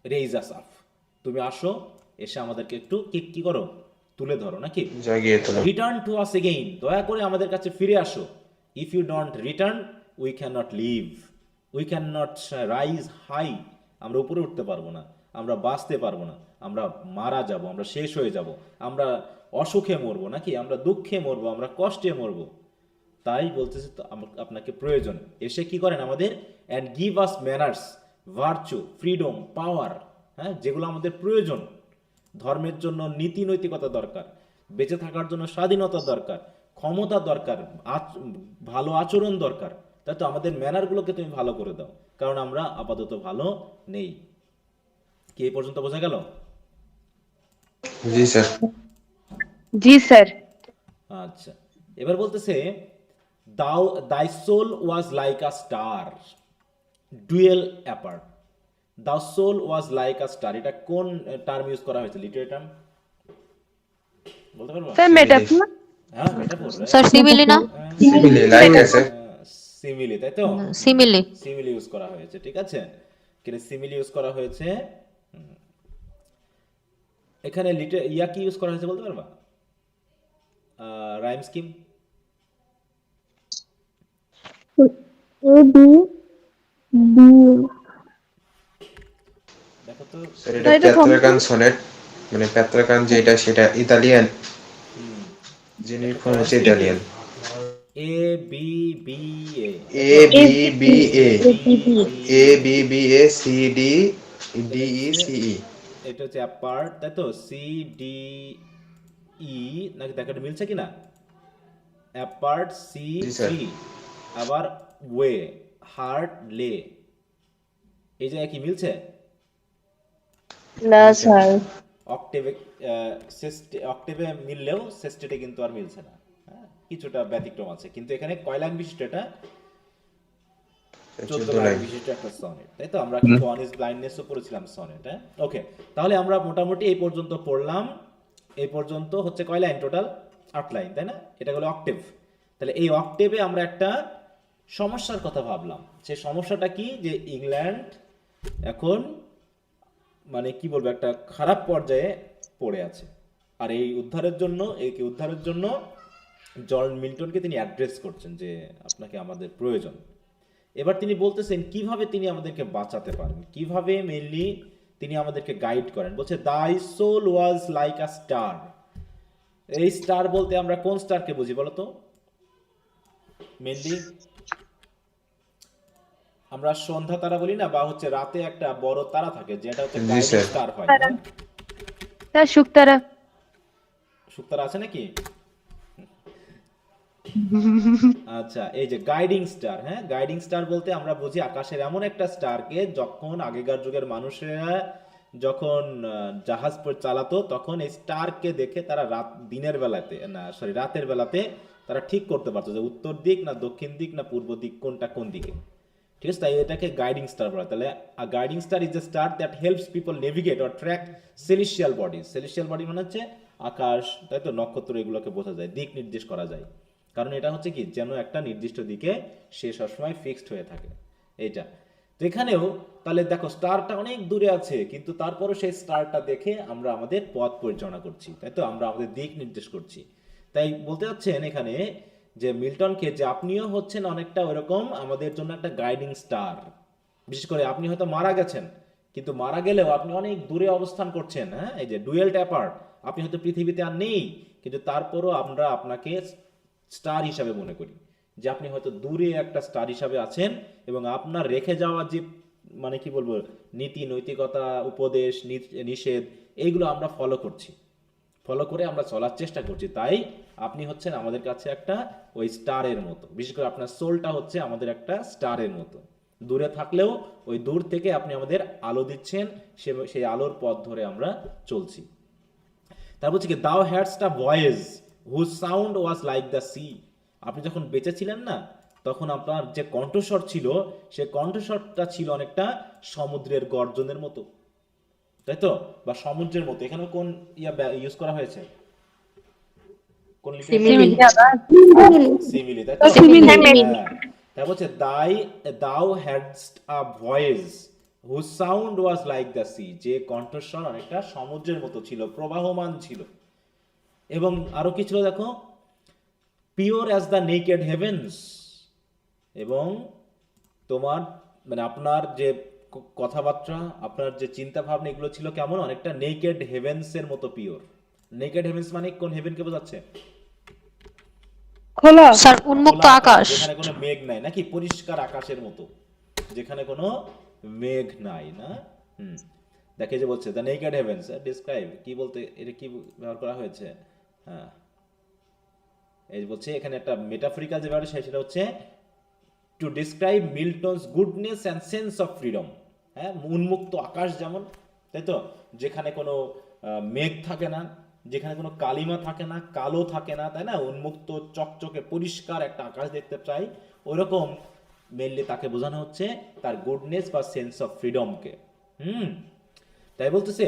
রেইজ আস আপ, তুমি আসো, এসে আমাদেরকে একটু কি করো? তুলে ধরো, নাকি? জাগিয়ে তোলো। রিটার্ন টু আস এগেইন, দয়া করে আমাদের কাছে ফিরে আসো। If you don't return we can not live, we can not rise high, আমরা উপরে উঠতে পারবো না, আমরা বাঁচতে পারবো না, আমরা মারা যাব, আমরা শেষ হয়ে যাব, আমরা অসুখে মরবো, নাকি আমরা দুঃখে মরবো, আমরা কষ্টে মরবো। তাই বলতেছে তো আপনাকে প্রয়োজন, এসে কি করেন আমাদের, and give us manners, virtue, freedom, power, হ্যাঁ, যেগুলো আমাদের প্রয়োজন। ধর্মের জন্য নীতি নৈতিকতা দরকার, বেঁচে থাকার জন্য স্বাধীনতা দরকার, ক্ষমতা দরকার, ভালো আচরণ দরকার। তাই তো আমাদের ম্যানারগুলোকে তুমি ভালো করে দাও, কারণ আমরা আপাতত ভালো নেই। কি এই পর্যন্ত বোঝা গেল? জি স্যার। জি স্যার। আচ্ছা, এবার বলতেছে thou thy soul was like a star dwelt apart. Thou soul was like a star, এটা কোন টার্ম ইউজ করা হয়েছে? লিটারেরি টার্ম বলতে পারবো? Sir metaphor. হ্যাঁ, মেটাফোর, স্যার সিমিলি না? সিমিলি, লাইক আছে। সিমিলি, তাই তো? সিমিলি। সিমিলি ইউজ করা হয়েছে, ঠিক আছে। কিন্তু সিমিলি ইউজ করা হয়েছে। এখানে ইয়া কি ইউজ করা হয়েছে বলতে পারবা? Rhyme scheme. A B B দেখো তো। স্যার এটা পেত্রাকান সনেট, মানে পেত্রাকান যেটা সেটা ইতালিয়ান, যিনি ফর্ম হচ্ছে Italian. A B B A, A B B A, A B B A, C D D E C E, এটা হচ্ছে অ্যাপার্ট, তাই তো? সি ডি ই, নাকি দেখো এটা মিলছে কিনা? অ্যাপার্ট, সি জি স্যার। সি, আবার ওয়ে, হার্ট, লে, এই জায়গায় কি মিলছে? না স্যার। অক্টেভে অক্টেভে মিললেও সেস্টেটে কিন্তু আর মিলছে না, হ্যাঁ, কিছুটা ব্যতিক্রম আছে। কিন্তু এখানে কয় লাইন বিশিষ্ট? এটা 14 লাইন বিশিষ্ট একটা সনেট, তাই তো? আমরা কিন্তু অন হিজ ব্লাইন্ডনেসও পড়েছিলাম সনেট, হ্যাঁ। ওকে, তাহলে আমরা মোটামুটি এই পর্যন্ত পড়লাম। এই পর্যন্ত হচ্ছে কয় লাইন টোটাল? 8 লাইন, তাই না? এটা হলো অক্টেভ। তাহলে এই অক্টেভে আমরা একটা সমস্যার কথা ভাবলাম। সেই সমস্যাটা কি? যে ইংল্যান্ড এখন মানে কি বলবো, একটা খারাপ পর্যায়ে পড়ে আছে। আর এই উদ্ধারের জন্য জন মিল্টনকে তিনি অ্যাড্রেস করছেন যে আপনাকে আমাদের প্রয়োজন। এবার তিনি বলতেছেন কিভাবে তিনি আমাদেরকে বাঁচাতে পারেন, কিভাবে মেইনলি তিনি আমাদেরকে গাইড করেন। বলছে thy soul was like a star. এই স্টার বলতে আমরা কোন স্টারকে বুঝি বলো তো? মেইনলি আমরা সন্ধ্যা তারা বলি না, বা হচ্ছে রাতে একটা বড় তারা থাকে যেটা হচ্ছে গাইডিং স্টার হয়। স্যার শুকতারা। শুকতারা আছে নাকি? আচ্ছা, এই যে গাইডিং স্টার, হ্যাঁ, গাইডিং স্টার বলতে আমরা বুঝি আকাশের এমন একটা স্টারকে, যখন আগেকার যুগের মানুষেরা যখন জাহাজ চালাতো, তখন এই স্টারকে দেখে তারা রাতের বেলাতে তারা ঠিক করতে পারতো যে উত্তর দিক না দক্ষিণ দিক না পূর্ব দিক, কোনটা কোন দিকে। ঠিক আছে, তাই এটাকে গাইডিং স্টার বলা। তাহলে guiding star is a star that helps people navigate or track celestial bodies. Celestial body মানে হচ্ছে আকাশ, তাই তো? নক্ষত্র, এগুলোকে বোঝা যায়, দিক নির্দেশ করা যায়। কারণ এটা হচ্ছে কি যেন একটা নির্দিষ্ট দিকে সে সবসময় ফিক্সড হয়ে থাকে এইটা। তো এখানেও তাহলে দেখো স্টারটা অনেক দূরে আছে, কিন্তু তারপরও সেই স্টারটা দেখে আমরা আমাদের পথ পরিচালনা করছি, তাই তো, আমরা আমাদের দিক নির্দেশ করছি। তাই বলতে চাচ্ছেন এখানে যে মিল্টনকে, যে আপনিও হচ্ছেন অনেকটা ওইরকম আমাদের জন্য একটা গাইডিং স্টার। বিশেষ করে আপনি হয়তো মারা গেছেন, কিন্তু মারা গেলেও আপনি অনেক দূরে অবস্থান করছেন, হ্যাঁ, এই যে ডুয়েল ট্যাপার্ট, আপনি হয়তো পৃথিবীতে আর নেই, কিন্তু তারপরও আমরা আপনাকে স্টার হিসাবে মনে করি, যে আপনি হয়তো দূরে একটা স্টার হিসাবে আছেন, এবং আপনার রেখে যাওয়া যে মানে কি বলবো নীতি নৈতিকতা উপদেশ নিষেধ এইগুলো আমরা ফলো করছি, ফলো করে আমরা চলার চেষ্টা করছি। তাই আপনি হচ্ছেন আমাদের কাছে একটা ওই স্টারের মতো, বিশেষ করে আপনার সোলটা হচ্ছে আমাদের একটা স্টারের মতো। দূরে থাকলেও ওই দূর থেকে আপনি আমাদের আলো দিচ্ছেন, সেই আলোর পথ ধরে আমরা চলছি। তারপর হচ্ছে কি thou hadst a voice whose sound was like the sea. আপনি যখন বেঁচে ছিলেন না, তখন আপনার যে কণ্ঠস্বর ছিল, সে কণ্ঠস্বরটা ছিল অনেকটা সমুদ্রের গর্জনের মতো, তাই তো, বা সমুদ্রের মতো। এখানে কোন ইউজ করা হয়েছে, কোন সিমিলি, তাই তো। হ্যাঁ, তারপর হচ্ছে thou hadst a voice whose sound was like the sea, যে কণ্ঠস্বর অনেকটা সমুদ্রের মতো ছিল, প্রবাহমান ছিল। এবং আরো কি ছিল দেখো, pure as the naked heavens. এবং তোমার মানে আপনার যে কথাবার্তা, আপনার যে চিন্তা ভাবনা, এগুলো ছিল কেমন, অনেকটা নেকেড হেভেন্স এর মতো পিওর। নেকেড হেভেন্স মানে কোন হেভেনকে বোঝাচ্ছে? খোলা স্যার উন্মুক্ত খোলা আকাশ। যেখানে কোনো মেঘ নাই, নাকি পরিষ্কার আকাশের মতো যেখানে কোনো মেঘ নাই, না? হুম, দেখে যে বলছে দ্য নেকেড হেভেন্স, ডিসক্রাইব কি বলতে, এটা কি ব্যবহার করা হয়েছে? হ্যাঁ, এই বলছে এখানে একটা মেটাফরিক্যাল যে ব্যবহার, সেটা হচ্ছে to describe Milton's goodness and sense of freedom. হ্যাঁ, উন্মুক্ত আকাশ যেমন, তাই তো, যেখানে কোনো মেঘ থাকে না, যেখানে কোনো কালিমা থাকে না, কালো থাকে না, তাই না, উন্মুক্ত চকচকে পরিষ্কার একটা আকাশ দেখতে চাই, ওইরকম মেনলি তাকে বোঝানো হচ্ছে তার গুডনেস বা সেন্স অফ ফ্রিডমকে। তাই বলতেছে,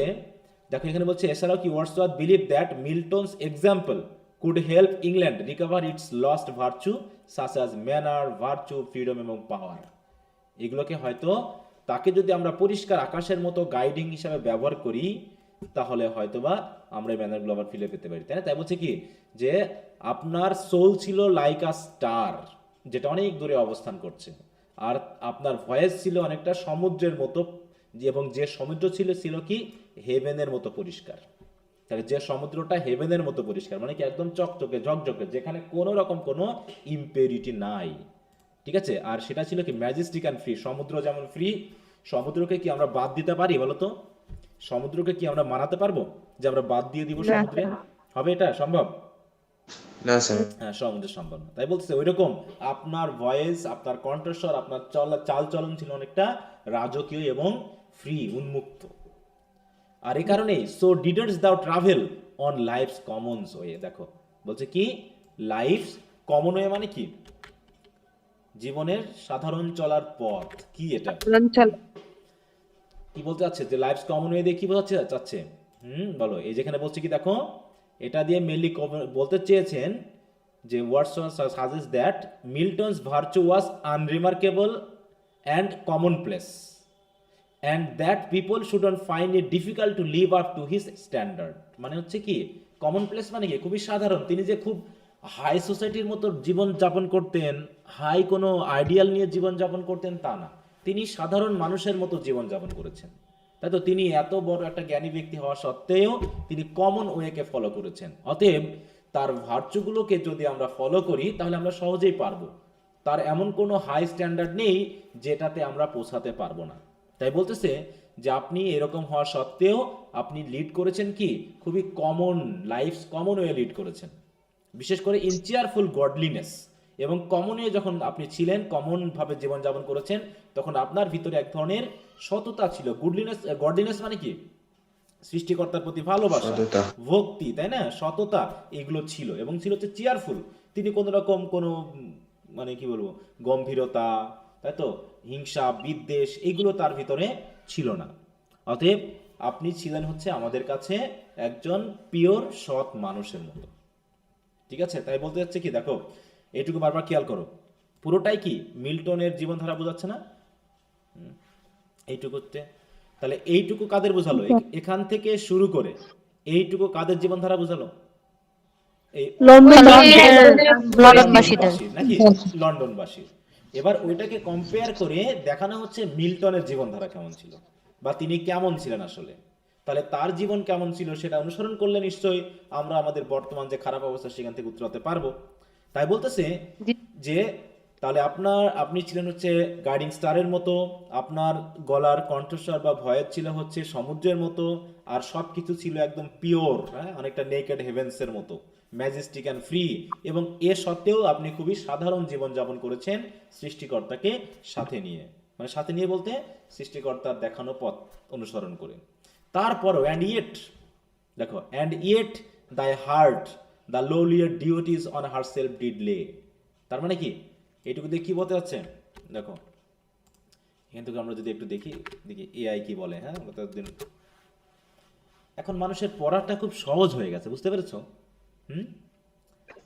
দেখো এখানে বলছে এছাড়াও কি Wordsworth believe that Milton's example could help England recover it's lost virtue such as manner, virtue, freedom এবং পাওয়ার। এগুলোকে হয়তো তাকে যদি আমরা পরিষ্কার আকাশের মতো গাইডিং হিসাবে ব্যবহার করি, তাহলে হয়তোবা আমরা এই ম্যানারগুলো আবার ফিরে পেতে পারি, তাই না? তাই বলছে কি যে আপনার সোল ছিল লাইক আ স্টার, যেটা অনেক দূরে অবস্থান করছে, আর আপনার ভয়েস ছিল অনেকটা সমুদ্রের মতো, এবং যে সমুদ্র ছিল কি হেভেনের মতো পরিষ্কার। তাহলে যে সমুদ্রটা হেভেনের মতো পরিষ্কার মানে কি একদম চকচকে ঝকঝকে, যেখানে কোনো রকম কোনো ইম্পিউরিটি নাই, ঠিক আছে। আর সেটা ছিল কি ম্যাজেস্টিক অ্যান্ড ফ্রি। সমুদ্র যেমন ফ্রি, সমুদ্রকে কি আমরা বাদ দিতে পারি বলো তো? সমুদ্রকে কি আমরা মানাতে পারবো যে আমরা বাদ দিয়ে দিব সমুদ্রে? হবে এটা সম্ভব? না স্যার। হ্যাঁ, সমুদ্র সম্ভব না। তাই বলতেছে ওইরকম আপনার ভয়েস, আপনার কণ্ঠস্বর, আপনার চাল চলন ছিল অনেকটা রাজকীয় এবং ফ্রি, উন্মুক্ত। আর এই কারণে সো ডিডন্টস দাও travel on lives commons way. দেখো বলছে কি লাইফস কমন ওয়ে মানে কি, জীবনের সাধারণ চলার পথ। কি এটা কি বলতে চাচ্ছে, যে লাইফস কমন ওয়ে দিয়ে কি বোঝাচ্ছে চাচ্ছে? বলো। এই যেখানে বলছে কি দেখো, এটা দিয়ে মেনলি বলতে চেয়েছেন যে ওয়াটসন সাজেস্ট that Milton's virtue was unremarkable and commonplace and that people shouldn't find it difficult to live up to his standard। মানে হচ্ছে কি কমন প্লেস মানে কি খুবই সাধারণ, তিনি যে খুব হাই সোসাইটির মতো জীবন যাপন করতেন, হাই কোনো আইডিয়াল নিয়ে জীবন যাপন করতেন তা না, তিনি সাধারণ মানুষের মতো জীবন যাপন করেছেন, তাই তো। তিনি এত বড় একটা জ্ঞানী ব্যক্তি হওয়া সত্ত্বেও তিনি কমন ওয়েকে ফলো করেছেন। অতএব তার ভার্চুগুলোকে যদি আমরা ফলো করি তাহলে আমরা সহজেই পারবো। তার এমন কোনো হাই স্ট্যান্ডার্ড নেই যেটাতে আমরা পৌঁছাতে পারবো না। তাই বলতেছে যে আপনি এরকম হওয়া সত্ত্বেও আপনি লিড করেছেন কি খুবই common life, common way lead করেছেন, বিশেষ করে ইন চেয়ারফুল গডলিনেস। এবং কমন ওয়ে যখন আপনি ছিলেন, কমন ভাবে জীবনযাপন করেছেন, তখন আপনার ভিতরে এক ধরনের সততা ছিল। গডলিনেস মানে কি সৃষ্টিকর্তার প্রতি ভালোবাসা, ভক্তি, তাই না, সততা, এগুলো ছিল। এবং ছিল হচ্ছে চেয়ারফুল, তিনি কোনো রকম কোনো মানে কি বলবো গম্ভীরতা, তাই তো, হিংসা, বিদ্বেষ, এগুলো তার ভিতরে ছিল না। অতএব আপনি ছিলেন হচ্ছে আমাদের কাছে একজন পিওর সৎ মানুষের মতো, ঠিক আছে। তাই বলতে যাচ্ছে কি দেখো এইটুকু বারবার খেয়াল করো, পুরোটাই কি মিল্টনের জীবনধারা বোঝাচ্ছে না এইটুকুতে? তাহলে এইটুকু কাদের বোঝালো? এখান থেকে শুরু করে এইটুকু কাদের জীবনধারা বোঝালো? এই লন্ডনের লন্ডনবাসীদের। লন্ডনবাসীর নাকি লন্ডনবাসীর। এবার ওইটাকে কম্পেয়ার করে দেখানো হচ্ছে মিল্টনের জীবনধারা কেমন ছিল বা তিনি কেমন ছিলেন আসলে। তাহলে তার জীবন কেমন ছিল সেটা অনুসরণ করলে নিশ্চয়ই আমরা আমাদের বর্তমান যে খারাপ অবস্থা সেখান থেকে উতরাতে পারবো। তাই বলতেছে যে তাহলে আপনি ছিলেন হচ্ছে গাইডিং স্টারের মতো, আপনার গলার কণ্ঠস্বর বা ভয়েস ছিল হচ্ছে সমুদ্রের মতো, আর সব কিছু ছিল একদম পিওর, হ্যাঁ, অনেকটা নেকেড হেভেন্সের মতো, ম্যাজেস্টিক অ্যান্ড ফ্রি। এবং এ সত্ত্বেও আপনি খুবই সাধারণ জীবনযাপন করেছেন সৃষ্টিকর্তাকে সাথে নিয়ে, মানে সাথে নিয়ে বলতে সৃষ্টিকর্তার দেখানো পথ অনুসরণ করে। তারপরও অ্যান্ড ইয়েট, দেখো, and yet thy heart the লোলিয়ার duties on herself did lay. তার মানে কি এইটুকু দিয়ে কি বলতে যাচ্ছে? দেখো এখান থেকে আমরা যদি একটু দেখি দেখি এআই কি বলে। হ্যাঁ, দিন এখন মানুষের পড়াটা খুব সহজ হয়ে গেছে, বুঝতে পেরেছো?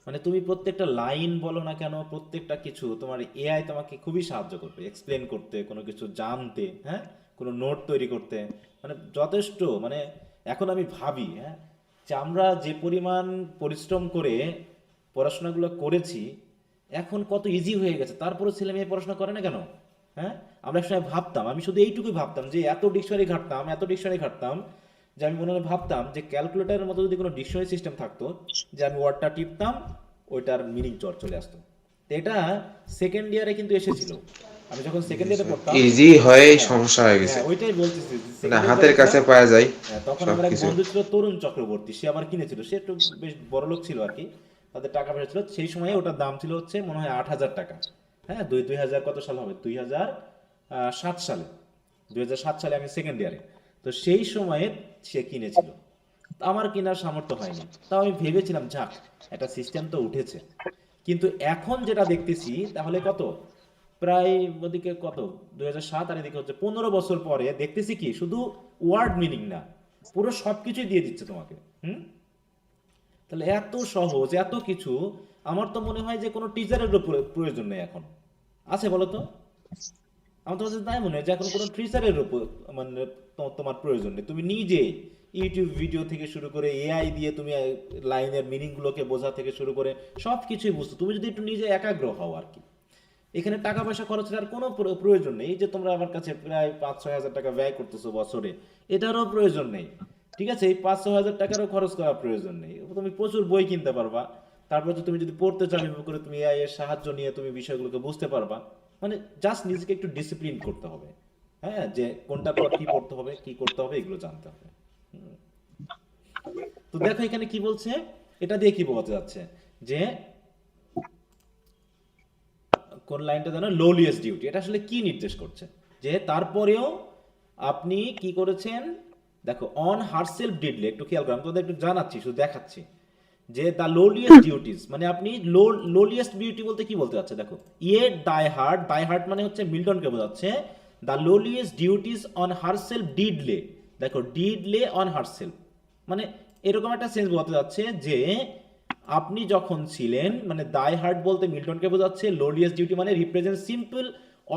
মানে তুমি প্রত্যেকটা লাইন বলো না কেন, প্রত্যেকটা কিছু তোমার এআই তোমাকে খুবই সাহায্য করবে এক্সপ্লেন করতে, কোনো কিছু জানতে, হ্যাঁ, কোনো নোট তৈরি করতে, মানে যথেষ্ট। মানে এখন আমি ভাবি, হ্যাঁ, যে আমরা যে পরিমাণ পরিশ্রম করে পড়াশোনাগুলো করেছি এখন কত ইজি হয়ে গেছে, তারপরে ছেলে মেয়ে পড়াশোনা করে না কেন? হ্যাঁ, আমরা একসময় ভাবতাম, আমি শুধু এইটুকুই ভাবতাম যে এত ডিকশনারি ঘাটতাম যে আমি মনে মনে ভাবতাম যে ক্যালকুলেটরের মতো যদি কোনো ডিকশনারি সিস্টেম থাকতো, যে আমি ওয়ার্ডটা টিপতাম ওইটার মিনিং চলে আসতো। তো এটা সেকেন্ড ইয়ারে কিন্তু এসেছিল, আমি যখন সেকেন্ড ইয়ারে পড়তাম। ইজি হয়ে হ্যাঁ, সমস্যা হয়ে গেছে, হ্যাঁ, ওইটাই বলতেছি মানে সেকেন্ড হাতের ইয়ারে কাছে পাওয়া যায় তখন আমার এক সবকিছু। বন্ধু ছিল তরুণ চক্রবর্তী, সে আবার কিনেছিল, সে একটু বেশ বড় লোক ছিল আর কি, তাদের টাকা পয়সা ছিল। সেই সময়ে ওটার দাম ছিল হচ্ছে মনে হয় 8,000 টাকা। হ্যাঁ, 2000 কত সাল হবে, 2007 সালে, 2007 সালে আমি সেকেন্ড ইয়ারে। তো সেই সময়ে সে কিনেছিল, তা আমার কেনার সামর্থ্য হয়নি, তাও আমি ভেবেছিলাম যাক একটা সিস্টেম তো উঠেছে। কিন্তু এখন যেটা দেখতেছি তাহলে কত, প্রায় ওদিকে কত 2007 আর এদিকে হচ্ছে 15 বছর পরে দেখতেছি কি শুধু ওয়ার্ড মিনিং না, পুরো সবকিছুই দিয়ে দিচ্ছে তোমাকে। তাহলে এত সহজ এত কিছু, আমার তো মনে হয় যে কোনো টিচারের প্রয়োজন নেই এখন, আছে বলো তো? আমার তো কাছে তাই মনে হয় যে এখন কোনো টিচারের উপর মানে তোমার প্রয়োজন নেই, তুমি নিজে ইউটিউব ভিডিও থেকে শুরু করে এআই দিয়ে তুমি লাইনের মিনিংগুলোকে বোঝা থেকে শুরু করে সব কিছুই বুঝতো, তুমি যদি একটু নিজে একাগ্র হও আর কি। এখানে টাকা পয়সা খরচ করার কোনো প্রয়োজন নেই। এই যে তোমরা আমার কাছে প্রায় 5-6 হাজার টাকা ব্যয় করতেছো বছরে, এটারও প্রয়োজন নেই, ঠিক আছে? এই 5-6 হাজার টাকারও খরচ করার প্রয়োজন নেই, তুমি প্রচুর বই কিনতে পারবা। তারপর তো তুমি যদি পড়তে চাও এভাবে করে তুমি এআই এর সাহায্য নিয়ে তুমি বিষয়গুলোকে বুঝতে পারবা। মানে জাস্ট নিজেকে একটু ডিসিপ্লিন করতে হবে, হ্যাঁ, যে কোনটার পর কি পড়তে হবে কি করতে হবে এগুলো জানতে হবে। তো দেখো এখানে কি বলছে, এটা দিয়ে কি বোঝাতে যাচ্ছে যে কোন লাইনটা জানো, লোলিয়েস্ট ডিউটি, এটা আসলে কি নির্দেশ করছে? যে তারপরেও আপনি কি করেছেন, দেখো অন হারসেলফ ডিডলে, একটু খেয়াল করো, আমি তোমাদের একটু জানাচ্ছি শুধু দেখাচ্ছি যে দ্য লোলিয়েস্ট ডিউটিস, মানে আপনি লোলিয়েস্ট ডিউটি বলতে কি বলতে যাচ্ছে, দেখো ইয়ে ডাই হার্ট মানে হচ্ছে মিল্টনকে বোঝাচ্ছে, দ্য লোলিয়েস্ট ডিউটিস অন হারসেলফ ডিডলে, দেখো ডিডলে অন হারসেলফ, মানে এরকম একটা সেন্স বোঝাতে যাচ্ছে যে আপনি যখন ছিলেন, মানে দাই হার্ট বলতে মিল্টনকে বোঝাচ্ছে, লোলিয়েস্ট ডিউটি মানে represent simple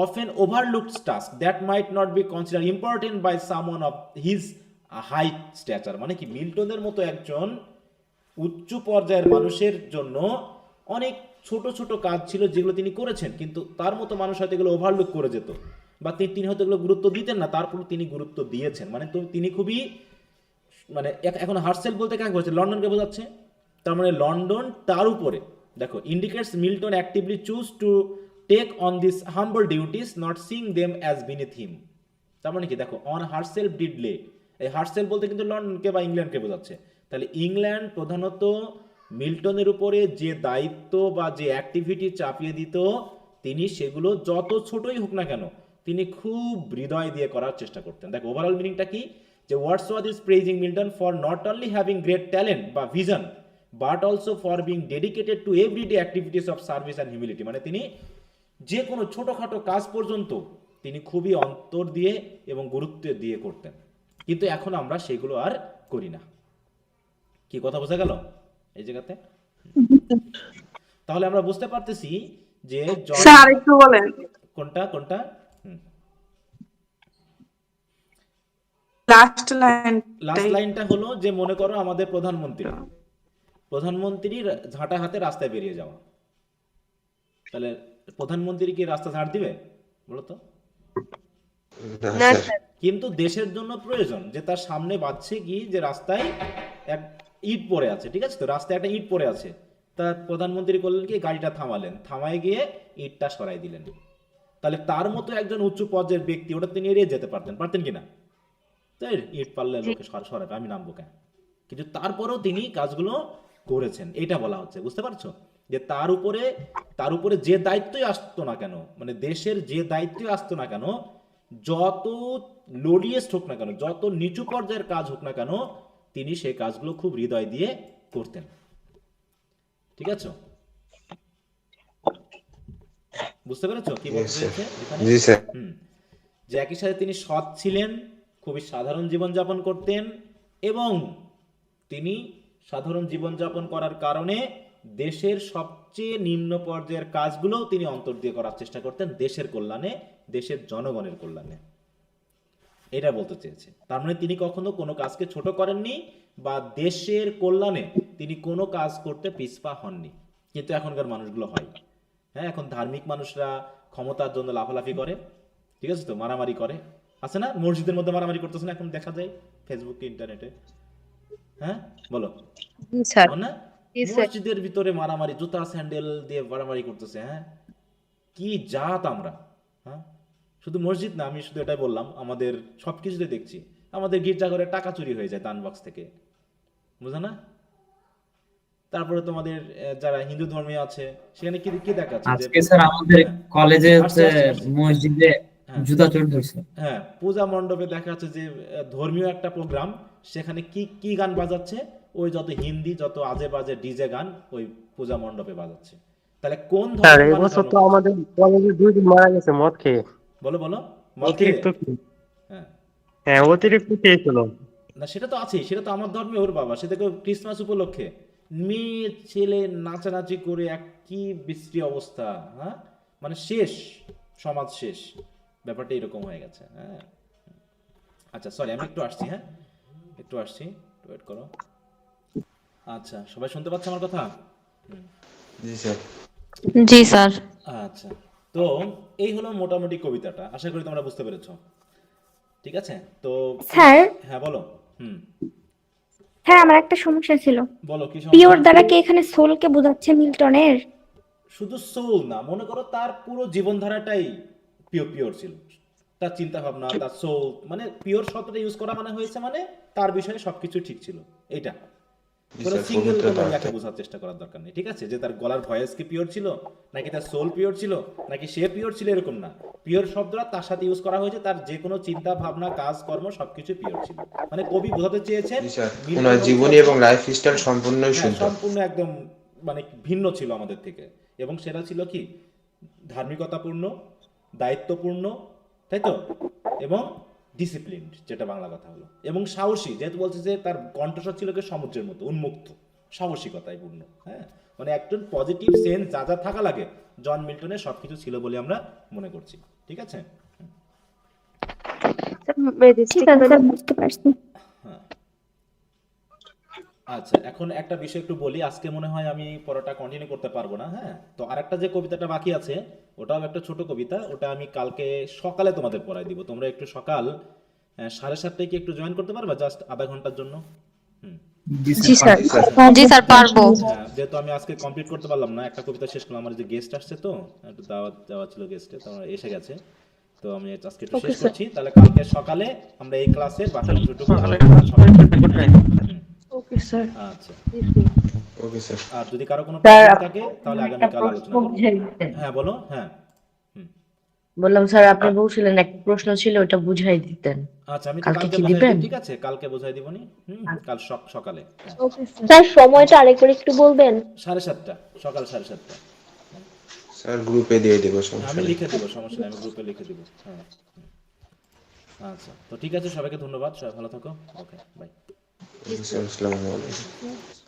often overlooked task that might not be consider important by someone of his high stature, মানে কি মিল্টনের মতো একজন উচ্চ পর্যায়ের মানুষের জন্য অনেক ছোট ছোট কাজ ছিল যেগুলো তিনি করেছেন, কিন্তু তার মতো মানুষ হয়তো এগুলো ওভারলুক করে যেত বা তিনি হয়তো এগুলো গুরুত্ব দিতেন না, তারপর তিনি গুরুত্ব দিয়েছেন। মানে তিনি খুবই, মানে এখন হার্সেল বলতে কাকে বোঝাচ্ছে, লন্ডনকে বোঝাচ্ছে। তার মানে লন্ডন তার উপরে, দেখো indicates Milton actively chooses to take on this humble duties not seeing them as beneath him. তার মানে কি, দেখো অন হারসেলফ ডিড লে, এই হারসেলফ বলতে কিন্তু লন্ডনকে বা ইংল্যান্ডকে বোঝাচ্ছে। তাহলে ইংল্যান্ড প্রধানত মিল্টনের উপরে যে দায়িত্ব বা যে অ্যাক্টিভিটি চাপিয়ে দিত, তিনি সেগুলো যত ছোটই হোক না কেন তিনি খুব হৃদয় দিয়ে করার চেষ্টা করতেন। দেখো ওভারঅল মিনিংটা কি, যে Wordsworth is praising Milton for not only having great talent বা vision but also for being dedicated to everyday activities of service and humility, মানে তিনি যে কোনো ছোটোখাটো কাজ পর্যন্ত তিনি খুবই অন্তর দিয়ে এবং গুরুত্ব দিয়ে করতেন, কিন্তু এখন আমরা সেগুলো আর করি না। কি কথা বোঝা গেল এই জায়গাতে? তাহলে আমরা বুঝতে পারতেছি যে স্যার একটু বলেন। কোনটা কোনটা লাস্ট লাইন। লাস্ট লাইনটা হলো যে মনে করো আমাদের প্রধানমন্ত্রীর ঝাঁটা হাতে রাস্তায় বেরিয়ে যাওয়া, তাহলে প্রধানমন্ত্রী কি রাস্তা ঝাড় দিবে বলো তো? না না স্যার, স্যার। কিন্তু দেশের জন্য প্রয়োজন যে তার সামনে বাজছে কি যে রাস্তায় এক ইট পড়ে আছে, ঠিক আছে, তো রাস্তায় একটা ইট পড়ে আছে, তা প্রধানমন্ত্রী করলেন কি গাড়িটা থামালেন, থামায় গিয়ে ইটটা সরাই দিলেন। তাহলে তার মতো একজন উচ্চ পর্যায়ের ব্যক্তি ওটা তিনি এড়িয়ে যেতে পারতেন কিনা? তাই ইট পারলে লোকে সরাবে, আমি নামবো কেন? কিন্তু তারপরেও তিনি কাজগুলো করেছেন, এটা বলা হচ্ছে, বুঝতে পারছো? যে তার উপরে যে দায়িত্বই আসতো না কেন, মানে দেশের যে দায়িত্বই আসতো না কেন, যত লোডিয়েস্ট হোক না কেন, যত নিচু পর্যায়ের কাজ হোক না কেন, তিনি সেই কাজগুলো খুব হৃদয় দিয়ে করতেন। ঠিক আছে, বুঝতে পেরেছো কি বলতে Yes, sir. চেয়েছে এখানে? জি স্যার। যে একই সাথে তিনি সৎ ছিলেন, খুবই সাধারণ জীবনযাপন করতেন, এবং তিনি সাধারণ জীবনযাপন করার কারণে দেশের সবচেয়ে নিম্ন পর্যায়ের কাজগুলোও তিনি অন্তর দিয়ে করার চেষ্টা করতেন, দেশের কল্যাণে, দেশের জনগণের কল্যাণে। এটা বলতে চেয়েছে। তার মানে তিনি কখনো কোনো কাজকে ছোট করেননি, বা দেশের কল্যাণে তিনি কোনো কাজ করতে পিছপা হননি। কিন্তু এখনকার মানুষগুলো হয়, হ্যাঁ, এখন ধার্মিক মানুষরা ক্ষমতার জন্য লাফালাফি করে, ঠিক আছে, তো মারামারি করে, আছে না, মসজিদের মধ্যে মারামারি করতেছে না এখন দেখা যায় ফেসবুকে, ইন্টারনেটে, হ্যাঁ বলো, জি স্যার। হয় না? জি স্যার। মসজিদের ভিতরে মারামারি, জুতা স্যান্ডেল দিয়ে মারামারি করতেছে, হ্যাঁ, কি জাত আমরা, হ্যাঁ, শুধু মসজিদ না, আমি শুধু এটাই বললাম, আমাদের সবকিছুতে দেখছি, আমাদের গির্জাঘরে টাকা চুরি হয়ে যায় দান বক্স থেকে, বুঝো না? তারপরে তোমাদের যারা হিন্দু ধর্মীয় আছে সেখানে কি কি দেখাচ্ছে যে আজকে স্যার আমাদের কলেজে আসছে, হচ্ছে আসছে। মসজিদে হ্যাঁ। জুতা চোর ধরছে। হ্যাঁ, পূজা মণ্ডপে দেখা যাচ্ছে যে ধর্মীয় একটা প্রোগ্রাম, সেখানে কি কি গান বাজাচ্ছে, ওই যত হিন্দি যত আজে বাজে ডিজে গান ওই পূজা মণ্ডপে বাজাচ্ছে। তাহলে কোন স্যার ধর্মের মানুষ এবছর ভালো? তো আমাদের কলেজে 2 জন মারা গেছে মদ খেয়ে। বলো বলো, মদ খেয়ে? অতিরিক্ত হ্যাঁ, হ্যাঁ অতিরিক্ত খেয়েছিল। না সেটা তো আছেই, সেটা তো আমার ধর্মে, ওর বাবা, সেটা ক্রিসমাস উপলক্ষে মেয়ে ছেলে নাচানাচি করে এক কি বিশ্রী অবস্থা, হ্যাঁ, মানে শেষ, সমাজ শেষ, ব্যাপারটা এরকম হয়ে গেছে, হ্যাঁ। আচ্ছা সরি, আমি একটু আসছি, হ্যাঁ একটু আসছি, ওয়েট করো। আচ্ছা, সবাই শুনতে পাচ্ছে আমার কথা? জি স্যার। জি স্যার। আচ্ছা, তো এই হলো মোটামুটি কবিতাটা, আশা করি তোমরা বুঝতে পেরেছো। ঠিক আছে, তো স্যার হ্যাঁ বলো। স্যার আমার একটা সমস্যা ছিল, বলো কি পিওর সমস্যা? দ্বারা কি এখানে সোলকে বোঝাচ্ছে মিল্টনের? শুধু সোল না, মনে করো তার পুরো জীবনধারাটাই পিওর ছিল, তার চিন্তা ভাবনা, তার সোল, মানে পিওর শব্দটা ইউজ করা মানে হয়েছে মানে তার বিষয়ে সবকিছু ঠিক ছিল, এটা জি কোনো স্যার, সিঙ্গেল পবিত্রতা কোনো অর্থে। ইয়াকে বোঝার চেষ্টা করার দরকার নেই, ঠিক আছে, যে তার গলার ভয়েস কি পিওর ছিল, নাকি তার সোল পিওর ছিল, নাকি সে পিওর ছিল, এরকম না। পিওর শব্দটা তার সাথে ইউজ করা হয়েছে, তার যে কোনো চিন্তা ভাবনা কাজ কর্ম সবকিছু পিওর ছিল, মানে কবি বোঝাতে চেয়েছেন জি স্যার, মিল্টন ওনার হচ্ছে জীবনী এবং একজন- লাইফ স্টাইল সম্পূর্ণই হ্যাঁ, শুদ্ধ। সম্পূর্ণ একদম মানে ভিন্ন ছিল আমাদের থেকে, এবং সেটা ছিল কি ধার্মিকতাপূর্ণ, দায়িত্বপূর্ণ, তাই তো, এবং ডিসিপ্লিন, যেটা বাংলা কথা হলো, এবং সাহসী, যেহেতু বলছে যে তার কণ্ঠস্বর ছিল কি সমুদ্রের মতো উন্মুক্ত, সাহসিকতায় পূর্ণ, হ্যাঁ, মানে একজন পজিটিভ সেন্স যা যা থাকা লাগে জন মিল্টনের সবকিছু ছিল বলে আমরা মনে করছি, ঠিক আছে। ঠিক আছে স্যার, বুঝতে পারছি। আচ্ছা, এখন একটা বিষয় একটু বলি, আজকে মনে হয় আমি পড়াটা কন্টিনিউ করতে পারবো না, হ্যাঁ, তো আরেকটা যে কবিতাটা বাকি আছে ওটাও একটা ছোট কবিতা, ওটা আমি কালকে সকালে তোমাদের পড়াই দিব, তোমরা একটু সকাল 7:30টায় কি একটু জয়েন করতে পারবা, জাস্ট আধা ঘন্টার জন্য? জি স্যার। জি স্যার। জি স্যার পারবো। হ্যাঁ, যেহেতু আমি আজকে কমপ্লিট করতে পারলাম না, একটা কবিতা শেষ করলাম, আমার যে গেস্ট আসছে তো একটু দাওয়াত দেওয়া ছিল গেস্টে, তো আমরা এসে গেছে, তো আমি আজকে একটু শেষ করছি, তাহলে কালকে সকালে আমরা এই ক্লাসে বাকি অংশটুকু আলোচনা সবাই। Okay sir. আচ্ছা, ওকে স্যার। আর যদি কারো কোনো স্যার, প্রশ্ন থাকে তাহলে আগামীকাল আলোচনা করব। বুঝাই দিতেন। হ্যাঁ বলো, হ্যাঁ। বললাম স্যার আপনি বলছিলেন একটা প্রশ্ন ছিল ওটা বুঝাই দিতেন। আচ্ছা, আমি তো কালকে কালকে কি বোঝাই দিবেন? দিব, ঠিক আছে, কালকে বোঝাই দিবনি, কাল সকালে ওকে স্যার। স্যার সময়টা আরেকবার একটু বলবেন? 7:30, সকাল 7:30। স্যার গ্রুপে দিয়ে দেবো, সমস্যা আমি নেই। লিখে দেবো, সমস্যা নেই, আমি গ্রুপে লিখে দেবো, হ্যাঁ। আচ্ছা, তো ঠিক আছে, সবাইকে ধন্যবাদ, সবাই ভালো থাকো, ওকে বাই। ওকে স্যার, আসসালামু আলাইকুম।